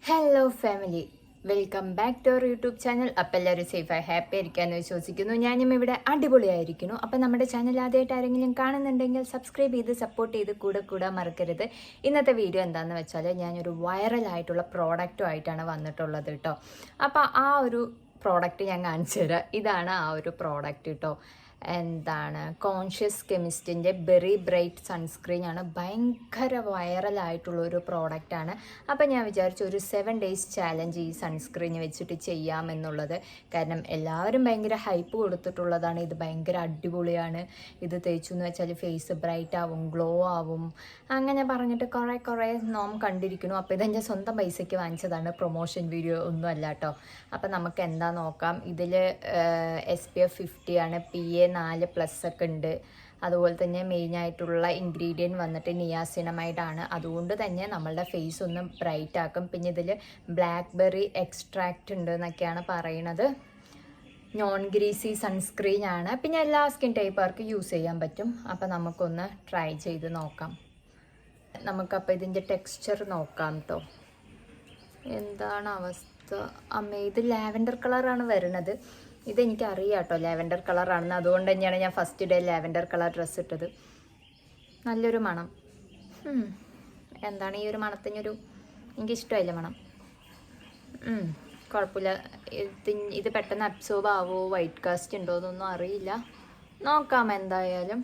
Hello family, welcome back to our YouTube channel. അപ്പോൾ എല്ലാവരും സേഫായി happy ആയിരിക്കാമെന്ന് വിശ്വസിക്കുന്നു. ഞാനും ഇവിടെ അടിപൊളിയായിരിക്കുന്നു. അപ്പോൾ നമ്മുടെ ചാനൽ ആദ്യമായിട്ട് ആരെങ്കിലും കാണുന്നുണ്ടെങ്കിൽ സബ്സ്ക്രൈബ് ചെയ്ത് സപ്പോർട്ട് ചെയ്ത് കൂടെ മറക്കരുത്. ഇന്നത്തെ വീഡിയോ എന്താണെന്ന് വെച്ചാൽ ഞാനൊരു വൈറലായിട്ടുള്ള പ്രോഡക്റ്റുമായിട്ടാണ് വന്നിട്ടുള്ളത് കേട്ടോ. അപ്പോൾ ആ ഒരു പ്രോഡക്റ്റ് ഞാൻ കാണിച്ചു തരാം. ഇതാണ് ആ ഒരു പ്രോഡക്റ്റ് കേട്ടോ. എന്താണ് കോൺഷ്യസ് കെമിസ്റ്റിൻ്റെ ബെറി ബ്രൈറ്റ് സൺസ്ക്രീനാണ്. ഭയങ്കര വൈറലായിട്ടുള്ള ഒരു പ്രോഡക്റ്റാണ്. അപ്പോൾ ഞാൻ വിചാരിച്ചു ഒരു 7 days ചാലഞ്ച് ഈ സൺസ്ക്രീൻ വെച്ചിട്ട് ചെയ്യാമെന്നുള്ളത്. കാരണം എല്ലാവരും ഭയങ്കര ഹൈപ്പ് കൊടുത്തിട്ടുള്ളതാണ്. ഇത് ഭയങ്കര അടിപൊളിയാണ്, ഇത് തേച്ചു എന്ന് വെച്ചാൽ ഫേസ് ബ്രൈറ്റ് ആവും, ഗ്ലോ ആവും, അങ്ങനെ പറഞ്ഞിട്ട് കുറേ നോം കണ്ടിരിക്കുന്നു. അപ്പോൾ ഇതെൻ്റെ സ്വന്തം പൈസയ്ക്ക് വാങ്ങിച്ചതാണ്, പ്രൊമോഷൻ വീഡിയോ ഒന്നും അല്ല കേട്ടോ. അപ്പോൾ നമുക്ക് എന്താ നോക്കാം. ഇതിൽ SPF 50 ആണ്, PA 4+ ഒക്കെ ഉണ്ട്. അതുപോലെ തന്നെ മെയിനായിട്ടുള്ള ഇൻഗ്രീഡിയൻറ്റ് വന്നിട്ട് നിയാസിനമൈഡാണ്. അതുകൊണ്ട് തന്നെ നമ്മളുടെ ഫേസ് ഒന്ന് ബ്രൈറ്റ് ആക്കും. പിന്നെ ഇതിൽ ബ്ലാക്ക്ബെറി എക്സ്ട്രാക്റ്റ് ഉണ്ട് എന്നൊക്കെയാണ് പറയണത്. നോൺ ഗ്രീസി സൺസ്ക്രീൻ ആണ്. പിന്നെ എല്ലാ സ്കിൻ ടൈപ്പുകാർക്ക് യൂസ് ചെയ്യാൻ പറ്റും. അപ്പോൾ നമുക്കൊന്ന് ട്രൈ ചെയ്ത് നോക്കാം. നമുക്കപ്പോൾ ഇതിൻ്റെ ടെക്സ്ചർ നോക്കാം കേട്ടോ. എന്താണ് അവസ്ഥ? ഇത് ലാവൻഡർ കളറാണ് വരുന്നത്. ഇതെനിക്കറിയാം കേട്ടോ ലാവൻഡർ കളറാണെന്ന്. അതുകൊണ്ട് തന്നെയാണ് ഞാൻ first day lavender colour dress ഇട്ടത്. നല്ലൊരു മണം. എന്താണ് ഈ ഒരു മണത്തിനൊരു, എനിക്കിഷ്ടമായില്ല മണം. കുഴപ്പമില്ല. ഇത് പെട്ടെന്ന് അബ്സോർബ് ആവുമോ, വൈറ്റ് കാസ്റ്റ് ഉണ്ടോ എന്നൊന്നും അറിയില്ല. നോക്കാം എന്തായാലും.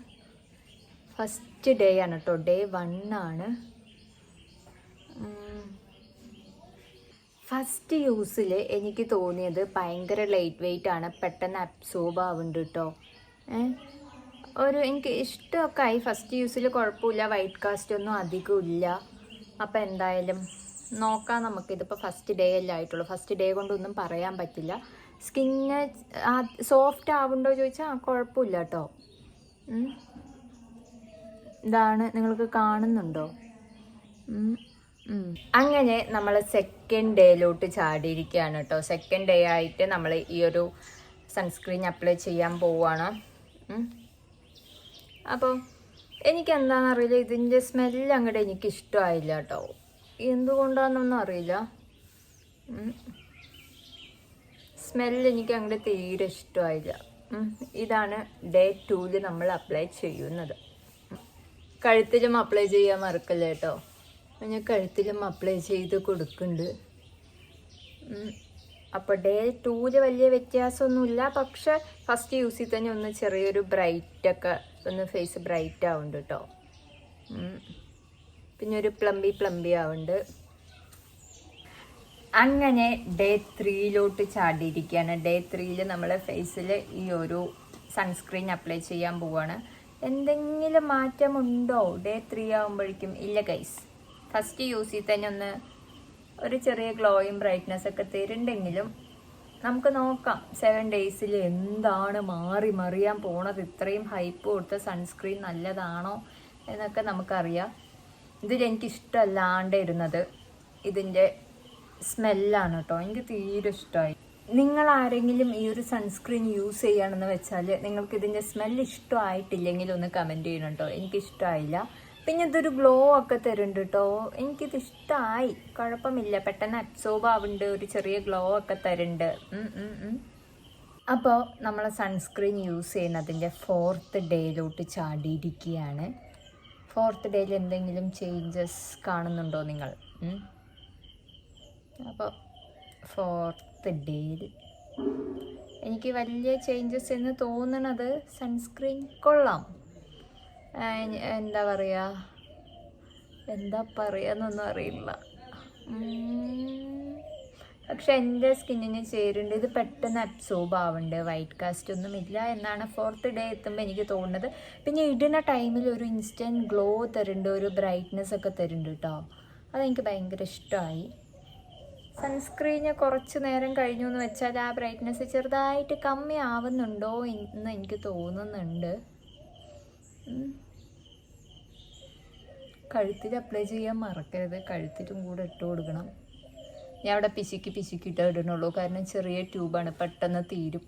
ഫസ്റ്റ് ഡേ ആണ് കേട്ടോ, Day 1 ആണ്. ഫസ്റ്റ് യൂസിൽ എനിക്ക് തോന്നിയത് ഭയങ്കര ലൈറ്റ് വെയിറ്റ് ആണ്, പെട്ടെന്ന് അബ്സോർബ് ആവുന്നുണ്ട് കേട്ടോ. എനിക്ക് ഇഷ്ടമൊക്കെ ആയി. ഫസ്റ്റ് യൂസിൽ കുഴപ്പമില്ല, വൈറ്റ് കാസ്റ്റ് ഒന്നും അധികം ഇല്ല. അപ്പോൾ എന്തായാലും നോക്കാം നമുക്കിതിപ്പോൾ ഫസ്റ്റ് ഡേ അല്ലേ ആയിട്ടുള്ളൂ. ഫസ്റ്റ് ഡേ കൊണ്ടൊന്നും പറയാൻ പറ്റില്ല. സ്കിന്ന് സോഫ്റ്റ് ആവുന്നുണ്ടോ ചോദിച്ചാൽ കുഴപ്പമില്ല കേട്ടോ. ഇതാണ്, നിങ്ങൾക്ക് കാണുന്നുണ്ടോ? അങ്ങനെ നമ്മൾ സെക്കൻഡ് ഡേയിലോട്ട് ചാടിയിരിക്കുകയാണ് കേട്ടോ. സെക്കൻഡ് ഡേ ആയിട്ട് നമ്മൾ ഈ ഒരു സൺസ്ക്രീൻ അപ്ലൈ ചെയ്യാൻ പോവുകയാണ്. അപ്പോൾ എനിക്കെന്താണെന്നറിയില്ല, ഇതിൻ്റെ സ്മെല്ല് അങ്ങോട്ട് എനിക്കിഷ്ടമായില്ല കേട്ടോ. എന്തുകൊണ്ടാണെന്നൊന്നും അറിയില്ല. സ്മെല്ല് എനിക്ക് അങ്ങോട്ട് തീരെ ഇഷ്ടമായില്ല. ഇതാണ് Day 2 നമ്മൾ അപ്ലൈ ചെയ്യുന്നത്. കഴുത്തിലും അപ്ലൈ ചെയ്യാൻ മറക്കല്ലേ കേട്ടോ. ഞാൻ കഴുത്തിലും അപ്ലൈ ചെയ്ത് കൊടുക്കുന്നുണ്ട്. അപ്പോൾ Day 2 വലിയ വ്യത്യാസമൊന്നുമില്ല. പക്ഷെ ഫസ്റ്റ് യൂസിൽ തന്നെ ഒന്ന് ചെറിയൊരു ബ്രൈറ്റൊക്കെ, ഒന്ന് ഫേസ് ബ്രൈറ്റ് ആവുന്നുണ്ട് കേട്ടോ. പിന്നെ ഒരു പ്ലംബി ആവുന്നുണ്ട്. അങ്ങനെ Day 3 ചാടിയിരിക്കുകയാണ്. Day 3 നമ്മളെ ഫേസിൽ ഈ ഒരു സൺസ്ക്രീൻ അപ്ലൈ ചെയ്യാൻ പോവുകയാണ്. എന്തെങ്കിലും മാറ്റമുണ്ടോ Day 3 ആകുമ്പോഴേക്കും? ഇല്ല ഗൈസ്. ഫസ്റ്റ് യൂസിൽ തന്നെ ഒരു ചെറിയ ഗ്ലോയും ബ്രൈറ്റ്നെസ് ഒക്കെ തരുന്നുണ്ടെങ്കിലും നമുക്ക് നോക്കാം 7 days എന്താണ് മറിയാൻ പോണത്. ഇത്രയും ഹൈപ്പ് കൊടുത്ത സൺസ്ക്രീൻ നല്ലതാണോ എന്നൊക്കെ നമുക്കറിയാം. ഇതിലെനിക്കിഷ്ടമല്ലാണ്ട് ഇരുന്നത് ഇതിൻ്റെ സ്മെല്ലാണ് കേട്ടോ. എനിക്ക് തീരെ ഇഷ്ടമായി. നിങ്ങൾ ആരെങ്കിലും ഈ ഒരു സൺസ്ക്രീൻ യൂസ് ചെയ്യുകയാണെന്ന് വെച്ചാൽ നിങ്ങൾക്ക് ഇതിൻ്റെ സ്മെല്ല് ഇഷ്ടമായിട്ടില്ലെങ്കിൽ ഒന്ന് കമൻറ്റ് ചെയ്യണം കേട്ടോ. എനിക്കിഷ്ടമായില്ല. പിന്നെ ഇതൊരു ഗ്ലോ ഒക്കെ തരുന്നുണ്ട് കേട്ടോ. എനിക്കിത് ഇഷ്ടമായി, കുഴപ്പമില്ല. പെട്ടെന്ന് അബ്സോർബ് ആവുന്നുണ്ട്, ഒരു ചെറിയ ഗ്ലോ ഒക്കെ തരുന്നുണ്ട്. അപ്പോൾ നമ്മൾ സൺസ്ക്രീൻ യൂസ് ചെയ്യുന്നതിൻ്റെ 4th ഡേയിലോട്ട് ചാടിയിരിക്കുകയാണ്. 4th ഡേയിൽ എന്തെങ്കിലും ചേഞ്ചസ് കാണുന്നുണ്ടോ നിങ്ങൾ? അപ്പോൾ 4th ഡേയിൽ എനിക്ക് വലിയ ചേഞ്ചസ് എന്ന് തോന്നണത് സൺസ്ക്രീൻ കൊള്ളാം. എന്താ പറയുകയെന്നൊന്നും അറിയില്ല. പക്ഷെ എൻ്റെ സ്കിന്നിന് ചേരുന്നുണ്ട്. ഇത് പെട്ടെന്ന് അബ്സോർബ് ആവുന്നുണ്ട്, വൈറ്റ് കാസ്റ്റ് ഒന്നും ഇല്ല എന്നാണ് 4th ഡേ എത്തുമ്പോൾ എനിക്ക് തോന്നുന്നത്. പിന്നെ ഇടുന്ന ടൈമിൽ ഒരു ഇൻസ്റ്റൻറ്റ് ഗ്ലോ തരുന്നുണ്ട്, ഒരു ബ്രൈറ്റ്നെസ് ഒക്കെ തരുന്നുണ്ട് കേട്ടോ. അതെനിക്ക് ഭയങ്കര ഇഷ്ടമായി. സൺസ്ക്രീന് കുറച്ച് നേരം കഴിഞ്ഞു എന്ന് വെച്ചാൽ ആ ബ്രൈറ്റ്നെസ് ചെറുതായിട്ട് കമ്മി ആവുന്നുണ്ടോ എന്ന് എനിക്ക് തോന്നുന്നുണ്ട്. കഴുത്തിൽ അപ്ലൈ ചെയ്യാൻ മറക്കരുത്. കഴുത്തിലും കൂടെ ഇട്ട് കൊടുക്കണം. ഞാൻ അവിടെ പിശുക്കിട്ടേ ഇടണുള്ളൂ, കാരണം ചെറിയ ട്യൂബാണ്, പെട്ടെന്ന് തീരും.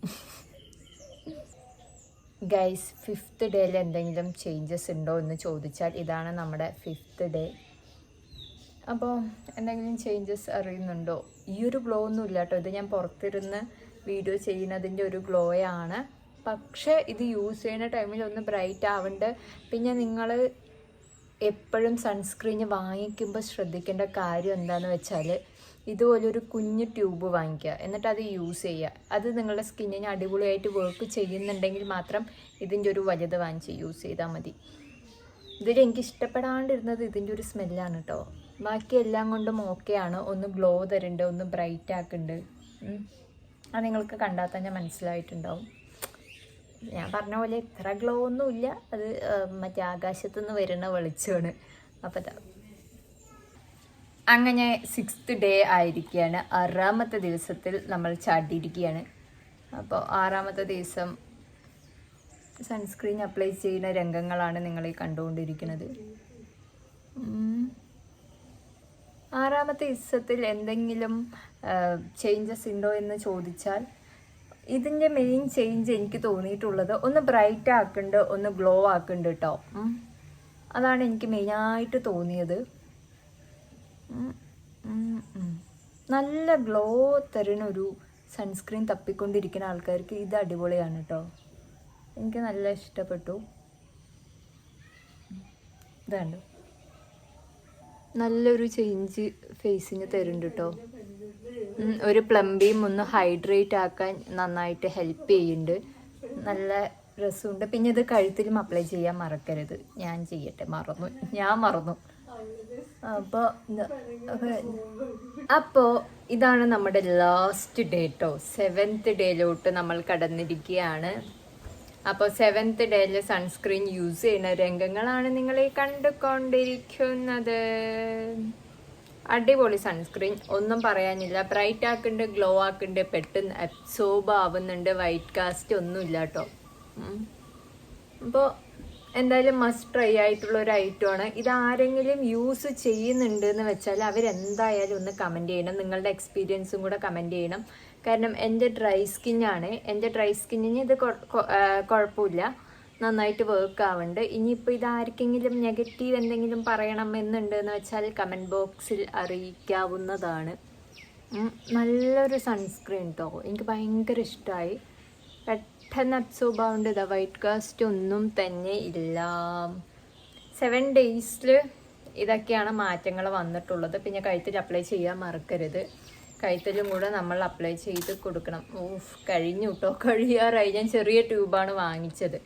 ഗൈസ്, 5th ഡേയിൽ എന്തെങ്കിലും ചേഞ്ചസ് ഉണ്ടോ എന്ന് ചോദിച്ചാൽ ഇതാണ് നമ്മുടെ 5th ഡേ. അപ്പോൾ എന്തെങ്കിലും ചേഞ്ചസ് അറിയുന്നുണ്ടോ? ഈ ഒരു ഗ്ലോ ഒന്നും ഇല്ല കേട്ടോ, ഇത് ഞാൻ പുറത്തിരുന്ന് വീഡിയോ ചെയ്യുന്നതിൻ്റെ ഒരു ഗ്ലോയാണ്. പക്ഷേ ഇത് യൂസ് ചെയ്യുന്ന ടൈമിൽ ഒന്ന് ബ്രൈറ്റ് ആവുന്നുണ്ട്. പിന്നെ നിങ്ങൾ എപ്പോഴും സൺസ്ക്രീൻ വാങ്ങിക്കുമ്പോൾ ശ്രദ്ധിക്കേണ്ട കാര്യം എന്താണെന്ന് വെച്ചാൽ, ഇതുപോലൊരു കുഞ്ഞു ട്യൂബ് വാങ്ങിക്കുക, എന്നിട്ട് അത് യൂസ് ചെയ്യുക. അത് നിങ്ങളുടെ സ്കിന്നിന് അടിപൊളിയായിട്ട് വർക്ക് ചെയ്യുന്നുണ്ടെങ്കിൽ മാത്രം ഇതിൻ്റെ ഒരു വലുത് വാങ്ങിച്ച് യൂസ് ചെയ്താൽ മതി. ഇതിൽ എനിക്ക് ഇഷ്ടപ്പെടാണ്ടിരുന്നത് ഇതിൻ്റെ ഒരു സ്മെല്ലാണ് കേട്ടോ. ബാക്കി എല്ലാം കൊണ്ടും ഓക്കെയാണ്. ഒന്ന് ഗ്ലോ തരുന്നുണ്ട്, ഒന്ന് ബ്രൈറ്റ് ആക്കുന്നുണ്ട്. അത് നിങ്ങൾക്ക് കണ്ടാൽ തന്നെ മനസ്സിലായിട്ടുണ്ടാവും. ഞാൻ പറഞ്ഞ പോലെ ഇത്ര ഗ്ലോ ഒന്നുമില്ല, അത് മറ്റേ ആകാശത്തു നിന്ന് വരുന്ന വെളിച്ചമാണ്. അപ്പോൾ അങ്ങനെ 6th ഡേ ആയിരിക്കുകയാണ്. 6ാമത്തെ ദിവസത്തിൽ നമ്മൾ ചാടിയിരിക്കുകയാണ്. അപ്പോൾ 6ാമത്തെ ദിവസം സൺസ്ക്രീൻ അപ്ലൈ ചെയ്യുന്ന രംഗങ്ങളാണ് നിങ്ങൾ ഈ കണ്ടുകൊണ്ടിരിക്കുന്നത്. 6ാമത്തെ ദിവസത്തിൽ എന്തെങ്കിലും ചേഞ്ചസ് ഉണ്ടോ എന്ന് ചോദിച്ചാൽ, ഇതിൻ്റെ മെയിൻ ചേഞ്ച് എനിക്ക് തോന്നിയിട്ടുള്ളത് ഒന്ന് ബ്രൈറ്റ് ആക്കുന്നുണ്ട്, ഒന്ന് ഗ്ലോ ആക്കുന്നുണ്ട് കേട്ടോ. അതാണ് എനിക്ക് മെയിനായിട്ട് തോന്നിയത്. നല്ല ഗ്ലോ തരുന്ന ഒരു സൺസ്ക്രീൻ തപ്പിക്കൊണ്ടിരിക്കുന്ന ആൾക്കാർക്ക് ഇത് അടിപൊളിയാണ് കേട്ടോ. എനിക്ക് നല്ല ഇഷ്ടപ്പെട്ടു. ഇതാണ്ട് നല്ലൊരു ചേഞ്ച് ഫേസിന് തരുന്നുണ്ട് കേട്ടോ. ഒരു പ്ലംബിയും ഒന്ന് ഹൈഡ്രേറ്റ് ആക്കാൻ നന്നായിട്ട് ഹെൽപ്പ് ചെയ്യുന്നുണ്ട്. നല്ല രസമുണ്ട്. പിന്നെ ഇത് കഴുത്തിലും അപ്ലൈ ചെയ്യാൻ മറക്കരുത്. ഞാൻ ചെയ്യട്ടെ, ഞാൻ മറന്നു. അപ്പോൾ ഇതാണ് നമ്മുടെ ലാസ്റ്റ് ഡേ കേട്ടോ. 7th ഡേയിലോട്ട് നമ്മൾ കടന്നിരിക്കുകയാണ്. അപ്പോൾ 7th ഡേയിൽ സൺസ്ക്രീൻ യൂസ് ചെയ്യുന്ന രംഗങ്ങളാണ് നിങ്ങളീ കണ്ടുകൊണ്ടിരിക്കുന്നത്. അടിപൊളി സൺസ്ക്രീൻ, ഒന്നും പറയാനില്ല. ബ്രൈറ്റ് ആക്കുന്നുണ്ട്, ഗ്ലോ ആക്കുന്നുണ്ട്, പെട്ടെന്ന് അബ്സോർബ് ആവുന്നുണ്ട്. വൈറ്റ് കാസ്റ്റ് ഒന്നുമില്ല കേട്ടോ. അപ്പോൾ എന്തായാലും മസ്റ്റ് ട്രൈ ആയിട്ടുള്ള ഒരു ഐറ്റമാണ് ഇത്. ആരെങ്കിലും യൂസ് ചെയ്യുന്നുണ്ട് എന്ന് വെച്ചാൽ അവരെന്തായാലും ഒന്ന് കമൻറ്റ് ചെയ്യണം. നിങ്ങളുടെ എക്സ്പീരിയൻസും കൂടെ കമൻറ്റ് ചെയ്യണം. കാരണം എൻ്റെ ഡ്രൈ സ്കിന്നാണ്. എൻ്റെ ഡ്രൈ സ്കിന്നിന് ഇത് കുഴപ്പമില്ല, നന്നായിട്ട് വർക്ക് ആവുന്നുണ്ട്. ഇനിയിപ്പോൾ ഇത് ആർക്കെങ്കിലും നെഗറ്റീവ് എന്തെങ്കിലും പറയണം എന്നുണ്ട് എന്ന് വെച്ചാൽ കമൻറ്റ് ബോക്സിൽ അറിയിക്കാവുന്നതാണ്. നല്ലൊരു സൺസ്ക്രീൻ കേട്ടോ, എനിക്ക് ഭയങ്കര ഇഷ്ടമായി. പെട്ടെന്ന് അബ്സോർബ് ആവുന്നുണ്ട്. ഇതാ വൈറ്റ് കാസ്റ്റ് ഒന്നും തന്നെ ഇല്ല. 7 ഡേയ്സിൽ ഇതൊക്കെയാണ് മാറ്റങ്ങൾ വന്നിട്ടുള്ളത്. പിന്നെ കഴുത്തിൽ അപ്ലൈ ചെയ്യാൻ മറക്കരുത്. കഴുത്തിലും കൂടെ നമ്മൾ അപ്ലൈ ചെയ്ത് കൊടുക്കണം. കഴിഞ്ഞു കേട്ടോ, കഴിയാറായി. ഞാൻ ചെറിയ ട്യൂബാണ് വാങ്ങിച്ചത്.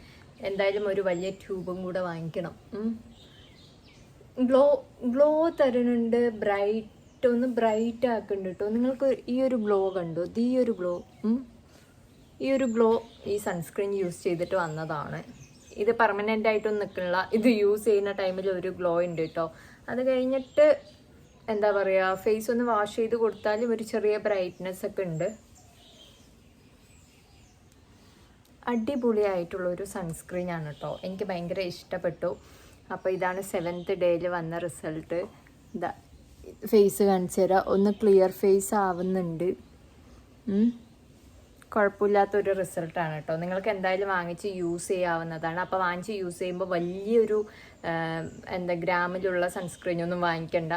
എന്തായാലും ഒരു വലിയ ട്യൂബും കൂടെ വാങ്ങിക്കണം. ഗ്ലോ തരുന്നുണ്ട്, ഒന്ന് ബ്രൈറ്റ് ആക്കുന്നുണ്ട് കേട്ടോ. നിങ്ങൾക്ക് ഈ ഒരു ഗ്ലോ കണ്ടോ? ഈ ഒരു ഗ്ലോ ഈ സൺസ്ക്രീൻ യൂസ് ചെയ്തിട്ട് വന്നതാണ്. ഇത് പെർമനൻ്റ് ആയിട്ടൊന്നും നിൽക്കണില്ല. ഇത് യൂസ് ചെയ്യുന്ന ടൈമിൽ ഒരു ഗ്ലോ ഉണ്ട് കേട്ടോ. അത് കഴിഞ്ഞിട്ട് എന്താ പറയുക, ഫേസ് ഒന്ന് വാഷ് ചെയ്ത് കൊടുത്താലും ഒരു ചെറിയ ബ്രൈറ്റ്നെസ് ഒക്കെ ഉണ്ട്. അടിപൊളിയായിട്ടുള്ളൊരു സൺസ്ക്രീനാണ് കേട്ടോ, എനിക്ക് ഭയങ്കര ഇഷ്ടപ്പെട്ടു. അപ്പോൾ ഇതാണ് 7th ഡേയിൽ വന്ന റിസൾട്ട്. ഇതാ ഫേസ് കാണിച്ചു തരാം. ഒന്ന് ക്ലിയർ ഫേസ് ആവുന്നുണ്ട്. കുഴപ്പമില്ലാത്തൊരു റിസൾട്ടാണ് കേട്ടോ. നിങ്ങൾക്ക് എന്തായാലും വാങ്ങിച്ച് യൂസ് ചെയ്യാവുന്നതാണ്. അപ്പോൾ വാങ്ങിച്ച് യൂസ് ചെയ്യുമ്പോൾ വലിയൊരു ഗ്രാമിലുള്ള സൺസ്ക്രീനൊന്നും വാങ്ങിക്കണ്ട.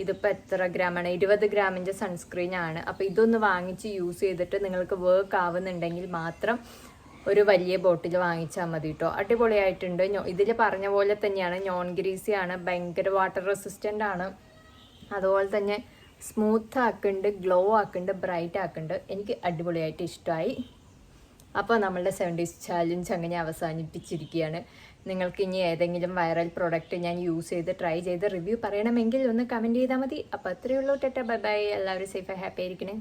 ഇതിപ്പോൾ എത്ര ഗ്രാമാണ്? 20 ഗ്രാമിൻ്റെ സൺസ്ക്രീനാണ്. അപ്പോൾ ഇതൊന്ന് വാങ്ങിച്ച് യൂസ് ചെയ്തിട്ട് നിങ്ങൾക്ക് വർക്ക് ആവുന്നുണ്ടെങ്കിൽ മാത്രം ഒരു വലിയ ബോട്ടിൽ വാങ്ങിച്ചാൽ മതി കേട്ടോ. അടിപൊളിയായിട്ടുണ്ട്. ഇതിൽ പറഞ്ഞ പോലെ തന്നെയാണ്, നോൺ ഗ്രീസിയാണ്, ഭയങ്കര വാട്ടർ റെസിസ്റ്റൻ്റ് ആണ്. അതുപോലെ തന്നെ സ്മൂത്ത് ആക്കുന്നുണ്ട്, ഗ്ലോ ആക്കുന്നുണ്ട്, ബ്രൈറ്റ് ആക്കുന്നുണ്ട്. എനിക്ക് അടിപൊളിയായിട്ട് ഇഷ്ടമായി. അപ്പോൾ നമ്മളുടെ 7 ഡേയ്സ് ചാലഞ്ച് അങ്ങനെ അവസാനിപ്പിച്ചിരിക്കുകയാണ്. നിങ്ങൾക്ക് ഇനി ഏതെങ്കിലും വൈറൽ പ്രോഡക്റ്റ് ഞാൻ യൂസ് ചെയ്ത് ട്രൈ ചെയ്ത് റിവ്യൂ പറയണമെങ്കിൽ ഒന്ന് കമൻറ്റ് ചെയ്താൽ മതി. അപ്പോൾ അത്രയേ ഉള്ളൂ. Tata, bye bye. എല്ലാവരും സേഫ് ഹാപ്പി ആയിരിക്കണേ.